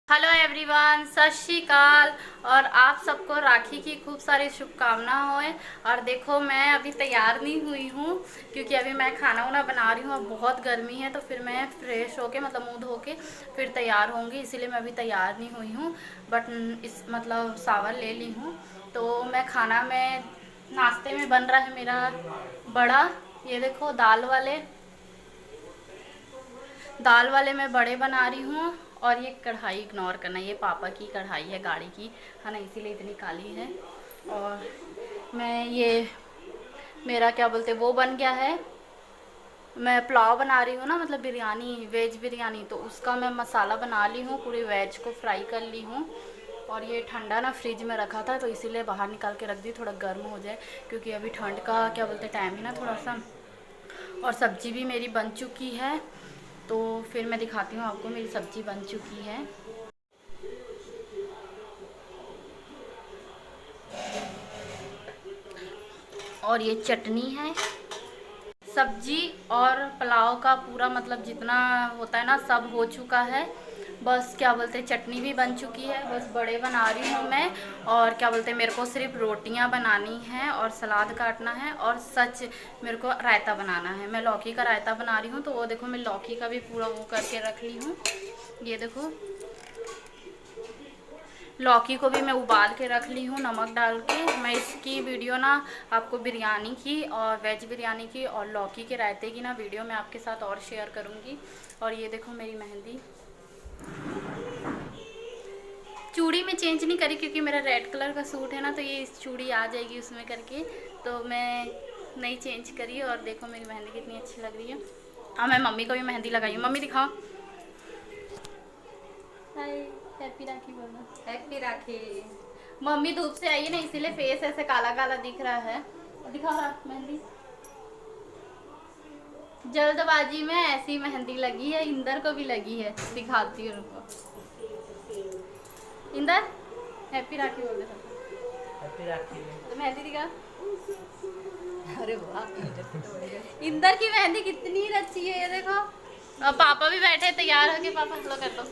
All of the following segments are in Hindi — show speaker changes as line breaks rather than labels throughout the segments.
हेलो एवरीवन, सत श्री अकाल। और आप सबको राखी की खूब सारी शुभकामनाएं होए। और देखो, मैं अभी तैयार नहीं हुई हूँ क्योंकि अभी मैं खाना वाना बना रही हूँ और बहुत गर्मी है, तो फिर मैं फ्रेश होके मतलब मुंह धो के फिर तैयार होंगी, इसीलिए मैं अभी तैयार नहीं हुई हूँ। बट इस मतलब सावन ले ली हूँ। तो मैं खाना में नाश्ते में बन रहा है मेरा बड़ा, ये देखो दाल वाले मैं बड़े बना रही हूँ। और ये कढ़ाई इग्नोर करना, ये पापा की कढ़ाई है गाड़ी की, है ना, इसीलिए इतनी काली है। और मैं ये मेरा क्या बोलते वो बन गया है। मैं पुलाव बना रही हूँ ना, मतलब बिरयानी, वेज बिरयानी, तो उसका मैं मसाला बना ली हूँ, पूरी वेज को फ्राई कर ली हूँ। और ये ठंडा ना फ्रिज में रखा था, तो इसीलिए बाहर निकाल के रख दी, थोड़ा गर्म हो जाए, क्योंकि अभी ठंड का क्या बोलते टाइम है ना थोड़ा सा। और सब्जी भी मेरी बन चुकी है, तो फिर मैं दिखाती हूँ आपको, मेरी सब्जी बन चुकी है। और ये चटनी है। सब्जी और पुलाव का पूरा मतलब जितना होता है ना सब हो चुका है। बस क्या बोलते हैं चटनी भी बन चुकी है, बस बड़े बना रही हूँ मैं। और क्या बोलते हैं मेरे को सिर्फ रोटियाँ बनानी हैं और सलाद काटना है, और सच मेरे को रायता बनाना है। मैं लौकी का रायता बना रही हूँ, तो वो देखो मैं लौकी का भी पूरा वो करके रख ली हूँ। ये देखो लौकी को भी मैं उबाल के रख ली हूँ नमक डाल के। मैं इसकी वीडियो ना आपको बिरयानी की और वेज बिरयानी की और लौकी के रायते की ना वीडियो मैं आपके साथ और शेयर करूँगी। और ये देखो मेरी मेहंदी, चूड़ी में चेंज नहीं करी क्योंकि मेरा रेड कलर का सूट है ना, तो ये इस चूड़ी आ जाएगी उसमें करके, तो मैं नहीं चेंज करी। और देखो मेरी मेहंदी कितनी अच्छी लग रही है। और मैं मम्मी को भी मेहंदी लगाई हूँ। मम्मी दिखाओ, हाय, हैप्पी राखी बोलो।
हैप्पी राखी।
मम्मी धूप से आई है ना, इसीलिए फेस ऐसे काला काला दिख रहा है। दिखाओ हाथ मेहंदी। जल्दबाजी में ऐसी मेहंदी लगी है, इंदर को भी लगी है, दिखाती हूँ उनको। इंदर हैप्पी राखी बोल दे सबको।
हैप्पी राखी।
तो मेहंदी दिखा।
अरे वाह,
इंदर की मेहंदी कितनी अच्छी है, ये देखो। और पापा भी बैठे तैयार होके, पापा हेलो कर दो।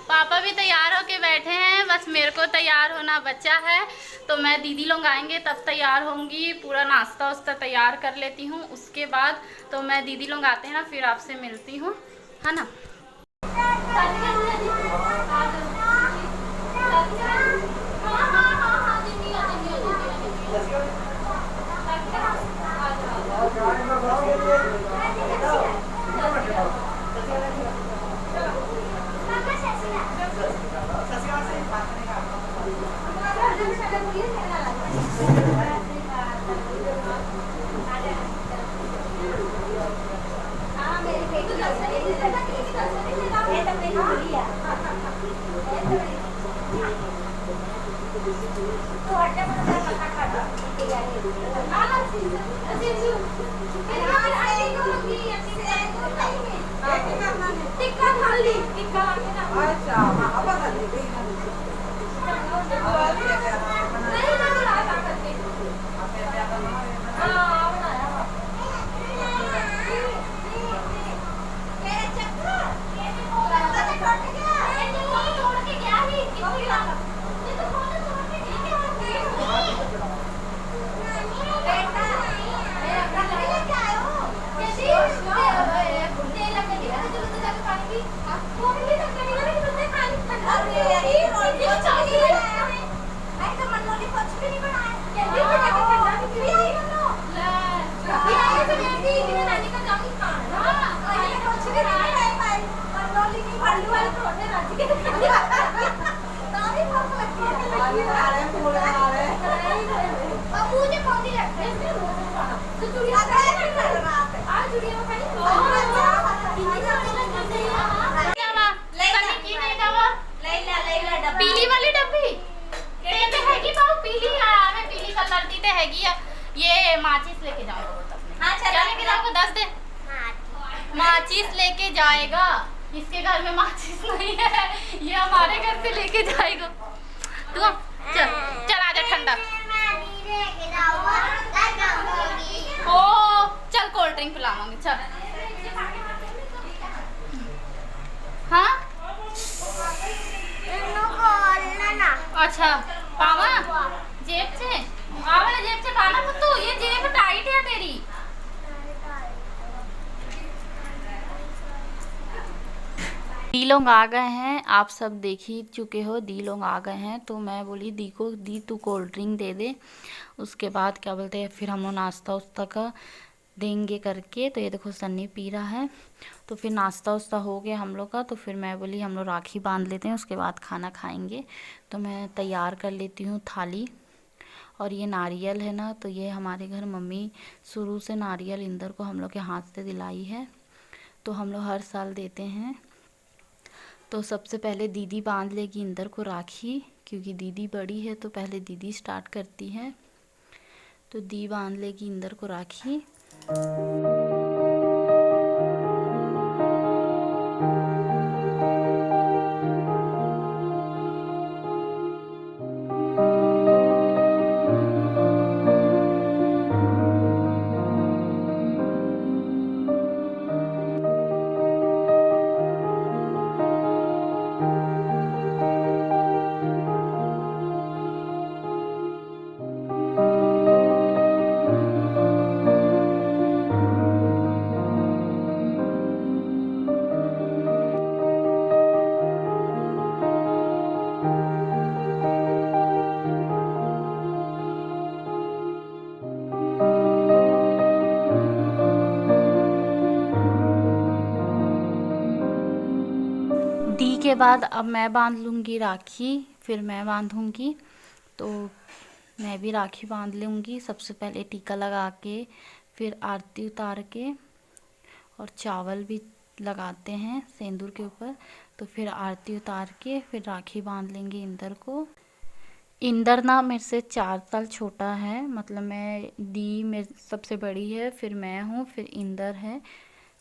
पापा भी तैयार होके बैठे हैं, बस मेरे को तैयार होना बचा है। तो मैं दीदी लोग आएंगे तब तैयार होंगी, पूरा नाश्ता वास्ता तैयार कर लेती हूँ, उसके बाद तो मैं दीदी लोग आते हैं ना फिर आपसे मिलती हूँ, है ना। पीली वाली डब्बी ते हैगी बाबू, पीली मैं पीली कलर दी ते हैगी आ। ये माचिस लेके जाऊंगा, हाँ क्या लेके जाऊंगा 10 दे। माचिस लेके जाएगा, इसके घर में माचिस नहीं है, ये हमारे घर से लेके जाएगा। तू चल चल आजा, ठंडा ओ चल कोल्ड ड्रिंक पिलाऊंगी, चल। हाँ अच्छा पावा जेब से आ वाले जेब से पाना पुत्तू, ये जेब टाइट है तेरी। दी लोग आ गए हैं, आप सब देख ही चुके हो, दी लोग आ गए हैं। तो मैं बोली दी को, दी तू कोल्ड ड्रिंक दे दे, उसके बाद क्या बोलते हैं फिर हम लोग नाश्ता उस्ता का देंगे करके। तो ये देखो सन्नी पी रहा है। तो फिर नाश्ता उस्ता हो गया हम लोग का। तो फिर मैं बोली हम लोग राखी बांध लेते हैं, उसके बाद खाना खाएंगे। तो मैं तैयार कर लेती हूँ थाली। और ये नारियल है ना, तो ये हमारे घर मम्मी शुरू से नारियल इंदर को हम लोग के हाथ से दिलाई है, तो हम लोग हर साल देते हैं। तो सबसे पहले दीदी बांध लेगी इंदर को राखी, क्योंकि दीदी बड़ी है तो पहले दीदी स्टार्ट करती है। तो दी बांध लेगी इंदर को राखी। दी के बाद अब मैं बांध लूँगी राखी, फिर मैं बांधूँगी। तो मैं भी राखी बांध लूँगी। सबसे पहले टीका लगा के, फिर आरती उतार के, और चावल भी लगाते हैं सिंदूर के ऊपर। तो फिर आरती उतार के फिर राखी बांध लेंगे इंदर को। इंदर ना मेरे से 4 साल छोटा है, मतलब मैं दी मेरे सबसे बड़ी है, फिर मैं हूँ, फिर इंदर है।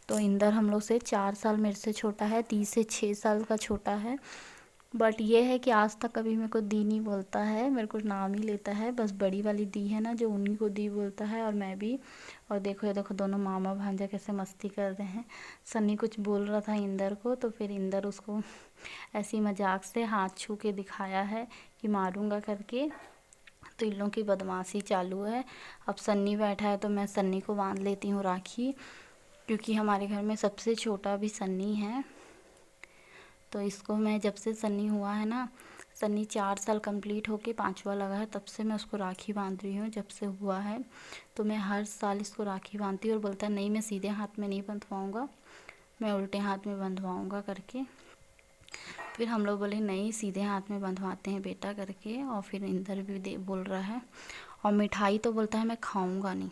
तो इंदर हम लोग से 4 साल मेरे से छोटा है, दी से 6 साल का छोटा है। बट ये है कि आज तक कभी मेरे को दी नहीं बोलता है, मेरे को नाम ही लेता है। बस बड़ी वाली दी है ना, जो उन्हीं को दी बोलता है, और मैं भी। और देखो ये देखो दोनों मामा भांजा कैसे मस्ती कर रहे हैं। सन्नी कुछ बोल रहा था इंदर को, तो फिर इंदर उसको ऐसी मजाक से हाथ छू के दिखाया है कि मारूंगा करके। तो इन लोगों की बदमाशी चालू है। अब सन्नी बैठा है तो मैं सन्नी को बांध लेती हूँ राखी, क्योंकि हमारे घर में सबसे छोटा भी सन्नी है। तो इसको मैं जब से सन्नी हुआ है ना, सन्नी 4 साल कंप्लीट होके 5वां लगा है, तब से मैं उसको राखी बांध रही हूँ, जब से हुआ है। तो मैं हर साल इसको राखी बांधती हूँ, और बोलता है नहीं मैं सीधे हाथ में नहीं बंधवाऊँगा, मैं उल्टे हाथ में बंधवाऊँगा करके। फिर हम लोग बोले नहीं सीधे हाथ में बंधवाते हैं बेटा करके। और फिर इंदर भी बोल रहा है। और मिठाई तो बोलता है मैं खाऊंगा नहीं,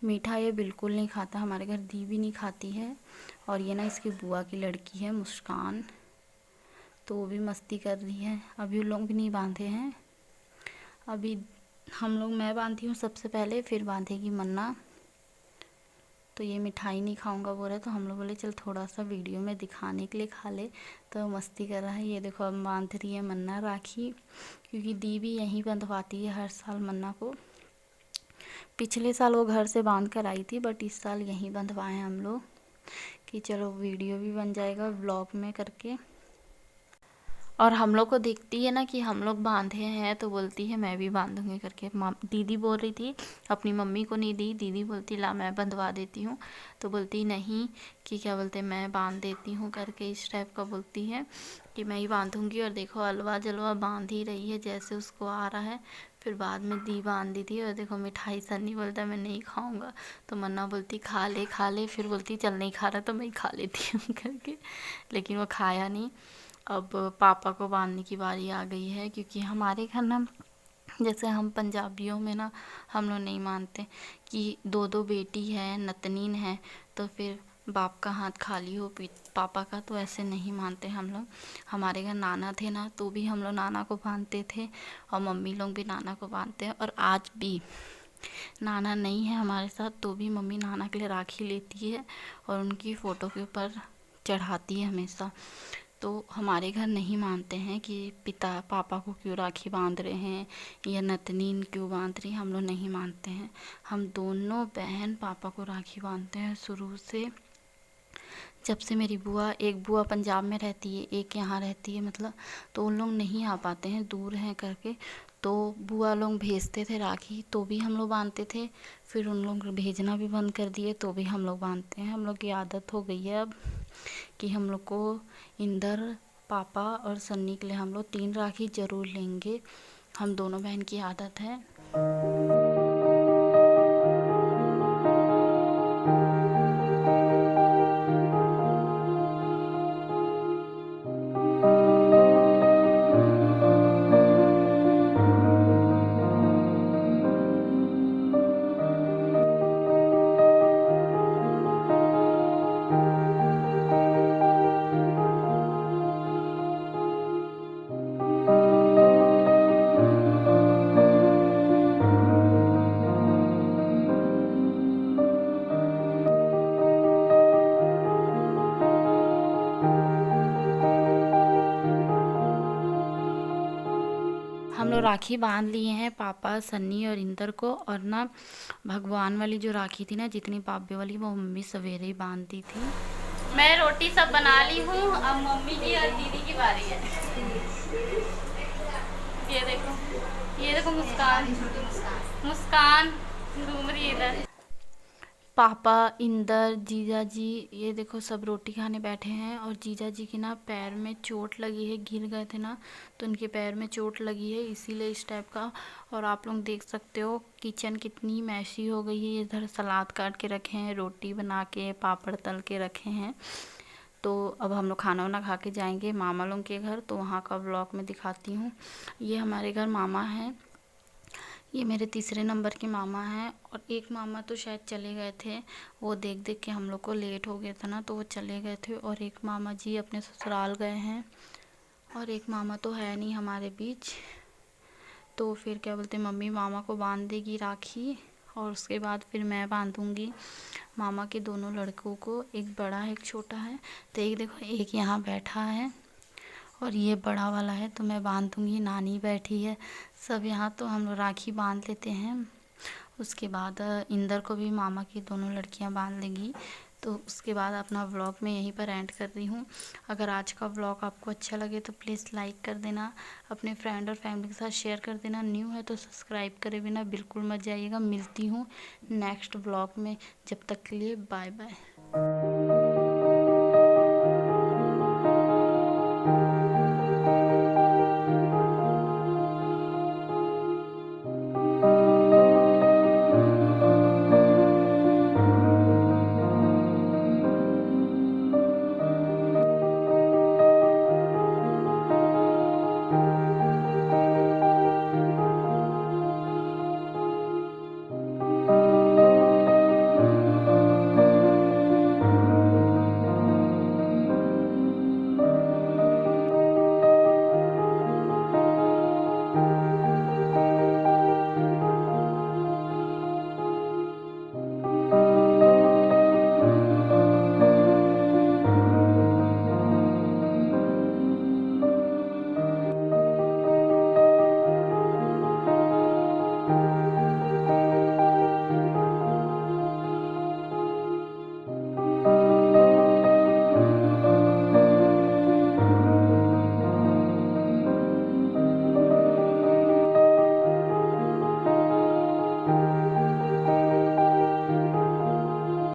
मीठा ये बिल्कुल नहीं खाता। हमारे घर दी भी नहीं खाती है। और ये ना इसकी बुआ की लड़की है मुस्कान, तो वो भी मस्ती कर रही है। अभी उन लोग भी नहीं बांधे हैं, अभी हम लोग, मैं बांधी हूँ सबसे पहले, फिर बांधेगी मन्ना। तो ये मिठाई नहीं खाऊंगा बोल रहा है, तो हम लोग बोले चल थोड़ा सा वीडियो में दिखाने के लिए खा ले। तो मस्ती कर रहा है। ये देखो अब बांध रही है मन्ना राखी, क्योंकि दी भी यहीं बंधवाती है हर साल मन्ना को। पिछले साल वो घर से बांध कर आई थी, बट इस साल यहीं बंधवाए हम लोग, कि चलो वीडियो भी बन जाएगा व्लॉग में करके। और हम लोग को देखती है ना कि हम लोग बांधे हैं, तो बोलती है मैं भी बांधूंगी करके। दीदी बोल रही थी, अपनी मम्मी को नहीं दी, दीदी बोलती ला मैं बंधवा देती हूँ, तो बोलती नहीं कि क्या बोलते मैं बांध देती हूँ करके, इस टाइप का बोलती है कि मैं ही बांधूंगी। और देखो अलवा जलवा बांध ही रही है जैसे उसको आ रहा है। फिर बाद में दी बांध दी थी। और देखो मिठाई सन्नी बोलता है मैं नहीं खाऊंगा, तो मन्ना बोलती खा ले खा ले, फिर बोलती चल नहीं खा रहा तो मैं ही खा लेती हूँ करके, लेकिन वो खाया नहीं। अब पापा को बांधने की बारी आ गई है, क्योंकि हमारे घर ना, जैसे हम पंजाबियों में ना हम लोग नहीं मानते कि 2 बेटी है नतनीन है तो फिर बाप का हाथ खाली हो पापा का, तो ऐसे नहीं मानते हम लोग। हमारे घर नाना थे ना, तो भी हम लोग नाना को बांधते थे, और मम्मी लोग भी नाना को बांधते हैं। और आज भी नाना नहीं है हमारे साथ, तो भी मम्मी नाना के लिए राखी लेती है और उनकी फ़ोटो के ऊपर चढ़ाती है हमेशा। तो हमारे घर नहीं मानते हैं कि पिता पापा को क्यों राखी बांध रहे हैं या नतनीन क्यों बांध रही, हम लोग नहीं मानते हैं। हम दोनों बहन पापा को राखी बांधते हैं शुरू से, जब से मेरी बुआ, एक बुआ पंजाब में रहती है, एक यहाँ रहती है, मतलब तो उन लोग नहीं आ पाते हैं, दूर हैं करके, तो बुआ लोग भेजते थे राखी, तो भी हम लोग बांधते थे। फिर उन लोग भेजना भी बंद कर दिए, तो भी हम लोग बांधते हैं। हम लोग की आदत हो गई है अब कि हम लोग को इंदर, पापा और सन्नी के लिए हम लोग 3 राखी ज़रूर लेंगे। हम दोनों बहन की आदत है। हम लोग राखी बांध लिए हैं पापा, सन्नी और इंदर को। और ना भगवान वाली जो राखी थी ना, जितनी पापे वाली, वो मम्मी सवेरे ही बांधती थी। मैं रोटी सब बना ली हूँ, अब मम्मी की और दीदी की बारी है। ये देखो मुस्कान, मुस्कान घूम रही है इधर। पापा, इंदर, जीजा जी, ये देखो सब रोटी खाने बैठे हैं। और जीजा जी की ना पैर में चोट लगी है, गिर गए थे ना, तो उनके पैर में चोट लगी है, इसीलिए इस टाइप का। और आप लोग देख सकते हो किचन कितनी मैसी हो गई है। इधर सलाद काट के रखे हैं, रोटी बना के, पापड़ तल के रखे हैं। तो अब हम लोग खाना वाना खा के जाएंगे मामा लोग के घर, तो वहाँ का व्लॉग में दिखाती हूँ। ये हमारे घर मामा हैं, ये मेरे तीसरे नंबर के मामा हैं। और एक मामा तो शायद चले गए थे, वो देख देख के हम लोग को लेट हो गया था ना, तो वो चले गए थे। और एक मामा जी अपने ससुराल गए हैं, और एक मामा तो है नहीं हमारे बीच। तो फिर क्या बोलते, मम्मी मामा को बांध देगी राखी, और उसके बाद फिर मैं बांधूंगी मामा के दोनों लड़कों को। एक बड़ा है, एक छोटा है। तो एक देखो, एक यहाँ बैठा है और ये बड़ा वाला है, तो मैं बांध दूँगी। नानी बैठी है, सब यहाँ। तो हम लोग राखी बांध लेते हैं। उसके बाद इंदर को भी मामा की दोनों लड़कियां बांध लेंगी। तो उसके बाद अपना व्लॉग मैं यहीं पर एंड कर रही हूँ। अगर आज का व्लॉग आपको अच्छा लगे तो प्लीज़ लाइक कर देना, अपने फ्रेंड और फैमिली के साथ शेयर कर देना। न्यू है तो सब्सक्राइब करे बिना बिल्कुल मत जाइएगा। मिलती हूँ नेक्स्ट व्लॉग में, जब तक के लिए बाय बाय।